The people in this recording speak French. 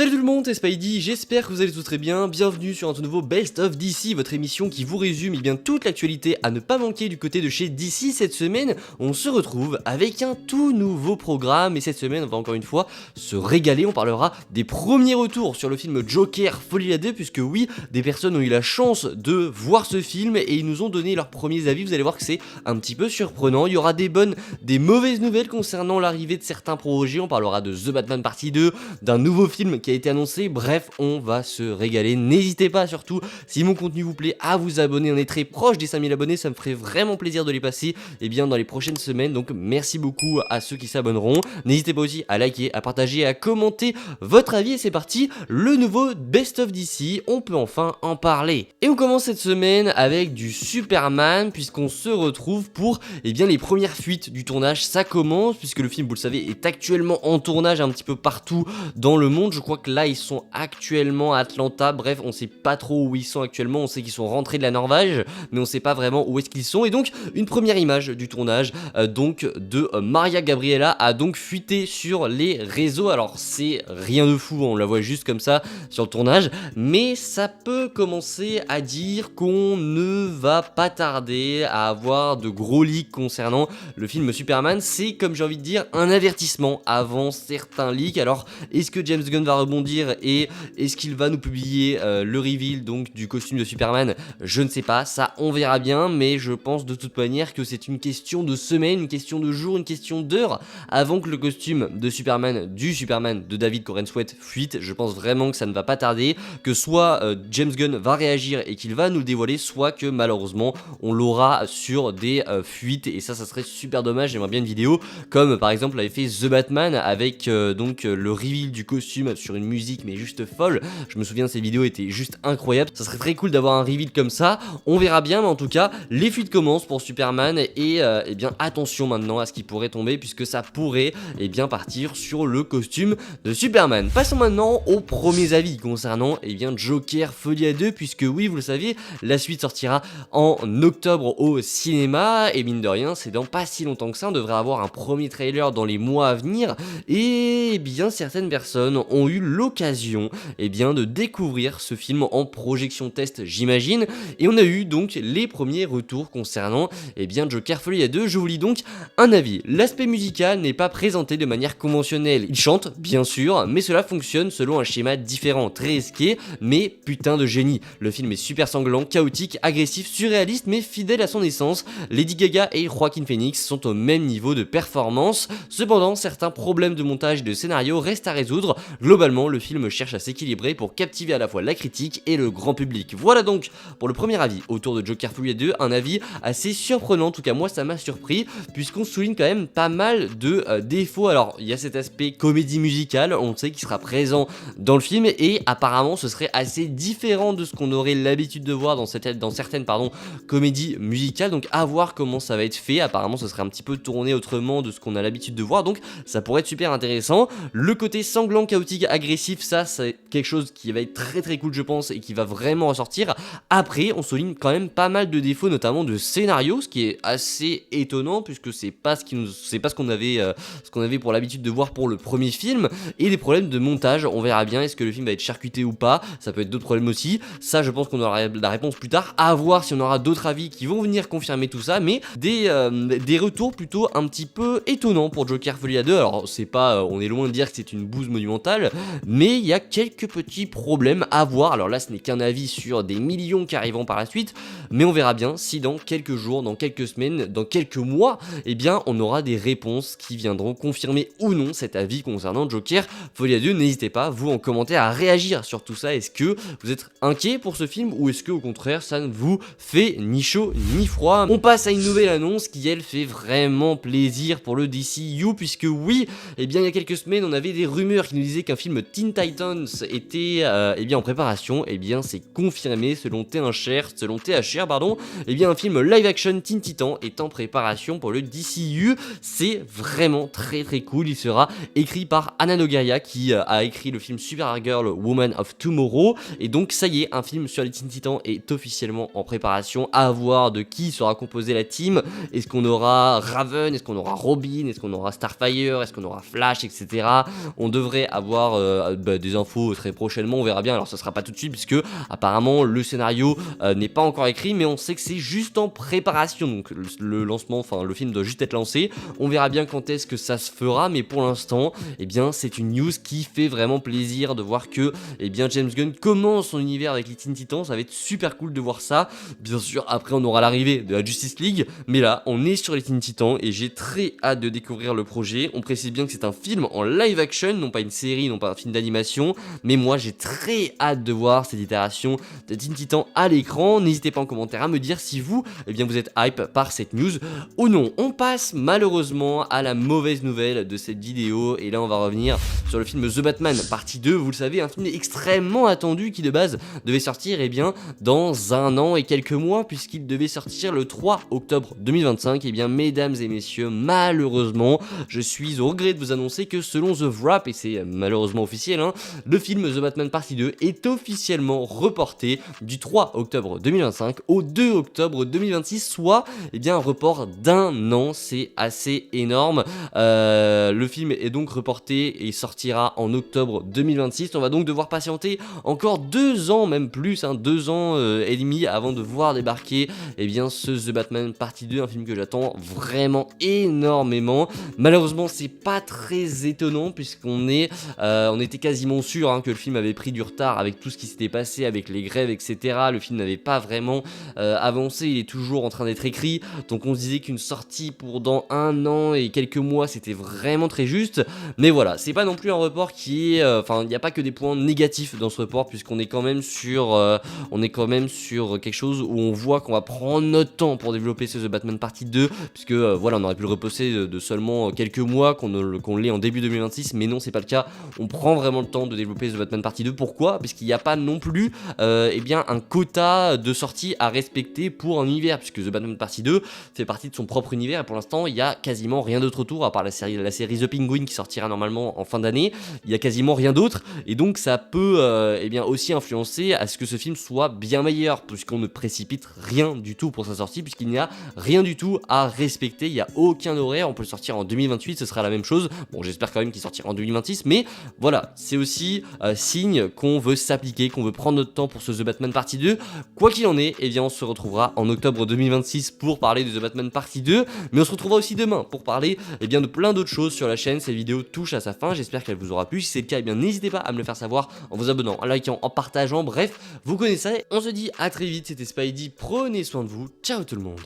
Salut tout le monde, c'est Spidey, j'espère que vous allez tous très bien, bienvenue sur un tout nouveau Best of DC, votre émission qui vous résume toute l'actualité à ne pas manquer du côté de chez DC. Cette semaine, on se retrouve avec un tout nouveau programme et cette semaine, on va encore une fois se régaler, on parlera des premiers retours sur le film Joker Folie à deux, puisque oui, des personnes ont eu la chance de voir ce film et ils nous ont donné leurs premiers avis, vous allez voir que c'est un petit peu surprenant, il y aura des bonnes, des mauvaises nouvelles concernant l'arrivée de certains projets, on parlera de The Batman Partie 2, d'un nouveau film qui a été annoncé, bref, on va se régaler. N'hésitez pas surtout, si mon contenu vous plaît, à vous abonner, on est très proche des 5000 abonnés, ça me ferait vraiment plaisir de les passer dans les prochaines semaines, donc merci beaucoup à ceux qui s'abonneront. N'hésitez pas aussi à liker, à partager, à commenter votre avis et c'est parti, le nouveau Best of DC, on peut enfin en parler. Et on commence cette semaine avec du Superman, puisqu'on se retrouve pour les premières fuites du tournage, ça commence, puisque le film, vous le savez, est actuellement en tournage un petit peu partout dans le monde. Je crois que là ils sont actuellement à Atlanta, bref on sait pas trop où ils sont actuellement, on sait qu'ils sont rentrés de la Norvège mais on sait pas vraiment où est-ce qu'ils sont et donc une première image du tournage de Maria Gabriella a donc fuité sur les réseaux. Alors c'est rien de fou, on la voit juste comme ça sur le tournage, mais ça peut commencer à dire qu'on ne va pas tarder à avoir de gros leaks concernant le film Superman. C'est, comme j'ai envie de dire, un avertissement avant certains leaks. Alors est-ce que James Gunn va rebondir et est-ce qu'il va nous publier le reveal donc du costume de Superman? Je ne sais pas, ça on verra bien, mais je pense de toute manière que c'est une question de semaine, une question de jour, une question d'heure avant que le costume de Superman, du Superman de David Corenswet fuite. Je pense vraiment que ça ne va pas tarder, que soit James Gunn va réagir et qu'il va nous le dévoiler, soit que malheureusement on l'aura sur des fuites et ça serait super dommage. J'aimerais bien une vidéo comme par exemple avait fait The Batman avec le reveal du costume sur une musique mais juste folle. Je me souviens, ces vidéos étaient juste incroyables. Ça serait très cool d'avoir un reveal comme ça. On verra bien, mais en tout cas, les fuites commencent pour Superman et attention maintenant à ce qui pourrait tomber puisque ça pourrait partir sur le costume de Superman. Passons maintenant aux premiers avis concernant Joker Folie à deux, puisque oui, vous le saviez, la suite sortira en octobre au cinéma et mine de rien, c'est dans pas si longtemps que ça. On devrait avoir un premier trailer dans les mois à venir et certaines personnes ont eu l'occasion de découvrir ce film en projection test, j'imagine, et on a eu donc les premiers retours concernant Joker Folie à deux. Je vous lis donc un avis. L'aspect musical n'est pas présenté de manière conventionnelle. Il chante, bien sûr, mais cela fonctionne selon un schéma différent, très risqué, mais putain de génie. Le film est super sanglant, chaotique, agressif, surréaliste, mais fidèle à son essence. Lady Gaga et Joaquin Phoenix sont au même niveau de performance. Cependant, certains problèmes de montage et de scénario restent à résoudre. Globalement, le film cherche à s'équilibrer pour captiver à la fois la critique et le grand public. Voilà donc pour le premier avis autour de Joker Folie à deux, un avis assez surprenant, en tout cas moi ça m'a surpris, puisqu'on souligne quand même pas mal de défauts. Alors il y a cet aspect comédie musicale, on sait qu'il sera présent dans le film, et apparemment ce serait assez différent de ce qu'on aurait l'habitude de voir dans certaines comédies musicales, donc à voir comment ça va être fait. Apparemment ce serait un petit peu tourné autrement de ce qu'on a l'habitude de voir, donc ça pourrait être super intéressant. Le côté sanglant, chaotique, agressif, ça c'est quelque chose qui va être très très cool je pense et qui va vraiment ressortir. Après on souligne quand même pas mal de défauts, notamment de scénario, ce qui est assez étonnant puisque c'est pas ce qu'on avait pour l'habitude de voir pour le premier film, et des problèmes de montage. On verra bien, est-ce que le film va être charcuté ou pas, ça peut être d'autres problèmes aussi, ça je pense qu'on aura la réponse plus tard, à voir si on aura d'autres avis qui vont venir confirmer tout ça, mais des retours plutôt un petit peu étonnants pour Joker Folie à deux. Alors c'est pas, on est loin de dire que c'est une bouse monumentale, mais il y a quelques petits problèmes à voir. Alors là ce n'est qu'un avis sur des millions qui arriveront par la suite, mais on verra bien si dans quelques jours, dans quelques semaines, dans quelques mois, on aura des réponses qui viendront confirmer ou non cet avis concernant Joker Folie à deux. N'hésitez pas, vous en commentaire, à réagir sur tout ça. Est-ce que vous êtes inquiet pour ce film ou est-ce que au contraire ça ne vous fait ni chaud ni froid? On passe à une nouvelle annonce qui elle fait vraiment plaisir pour le DCU, puisque oui, il y a quelques semaines on avait des rumeurs qui nous disaient qu'un film Teen Titans était en préparation. C'est confirmé selon THR, un film live action Teen Titans est en préparation pour le DCU. C'est vraiment très très cool. Il sera écrit par Anna Nogueira qui a écrit le film Supergirl Woman of Tomorrow, et donc ça y est, un film sur les Teen Titans est officiellement en préparation. À voir de qui sera composée la team. Est-ce qu'on aura Raven, est-ce qu'on aura Robin, est-ce qu'on aura Starfire, est-ce qu'on aura Flash, etc. On devrait avoir des infos très prochainement, on verra bien. Alors ça sera pas tout de suite puisque apparemment le scénario n'est pas encore écrit, mais on sait que c'est juste en préparation, donc le lancement, enfin le film doit juste être lancé. On verra bien quand est-ce que ça se fera, mais pour l'instant, eh bien c'est une news qui fait vraiment plaisir de voir que James Gunn commence son univers avec les Teen Titans. Ça va être super cool de voir ça. Bien sûr, après on aura l'arrivée de la Justice League, mais là on est sur les Teen Titans et j'ai très hâte de découvrir le projet. On précise bien que c'est un film en live action, non pas une série, non pas un film d'animation, mais moi j'ai très hâte de voir cette itération de Teen Titans à l'écran. N'hésitez pas en commentaire à me dire si vous, vous êtes hype par cette news ou non. On passe malheureusement à la mauvaise nouvelle de cette vidéo, et là on va revenir sur le film The Batman partie 2, vous le savez, un film extrêmement attendu qui de base devait sortir dans 1 an et quelques mois, puisqu'il devait sortir le 3 octobre 2025. Mesdames et messieurs, malheureusement, je suis au regret de vous annoncer que selon The Wrap, et c'est malheureusement officiel, le film The Batman partie 2 est officiellement reporté du 3 octobre 2025 au 2 octobre 2026, soit un report d'1 an. C'est assez énorme. Le film est donc reporté et sortira en octobre 2026. On va donc devoir patienter encore 2 ans, même plus, 2 ans et demi avant de voir débarquer ce The Batman partie 2, un film que j'attends vraiment énormément. Malheureusement, c'est pas très étonnant puisqu'on était quasiment sûr que le film avait pris du retard avec tout ce qui s'était passé, avec les grèves, etc. Le film n'avait pas vraiment avancé, il est toujours en train d'être écrit, donc on se disait qu'une sortie pour dans 1 an et quelques mois c'était vraiment très juste. Mais voilà, c'est pas non plus un report qui est, il n'y a pas que des points négatifs dans ce report, puisqu'on est quand même sur quelque chose où on voit qu'on va prendre notre temps pour développer ce The Batman partie 2, puisque voilà, on aurait pu le repousser de seulement quelques mois, qu'on l'ait en début 2026, mais non, c'est pas le cas. On prend vraiment le temps de développer The Batman partie 2. Pourquoi? Parce qu'il n'y a pas non plus un quota de sortie à respecter pour un univers, puisque The Batman partie 2 fait partie de son propre univers, et pour l'instant il y a quasiment rien d'autre autour, à part la série The Penguin qui sortira normalement en fin d'année. Il y a quasiment rien d'autre, et donc ça peut aussi influencer à ce que ce film soit bien meilleur, puisqu'on ne précipite rien du tout pour sa sortie, puisqu'il n'y a rien du tout à respecter. Il n'y a aucun horaire. On peut le sortir en 2028, ce sera la même chose. Bon, j'espère quand même qu'il sortira en 2026, mais voilà, c'est aussi signe qu'on veut s'appliquer, qu'on veut prendre notre temps pour ce The Batman partie 2. Quoi qu'il en est, on se retrouvera en octobre 2026 pour parler de The Batman partie 2, mais on se retrouvera aussi demain pour parler de plein d'autres choses sur la chaîne. Cette vidéo touche à sa fin, j'espère qu'elle vous aura plu. Si c'est le cas, n'hésitez pas à me le faire savoir en vous abonnant, en likant, en partageant, bref, vous connaissez ça. On se dit à très vite, c'était Spidey, prenez soin de vous, ciao tout le monde.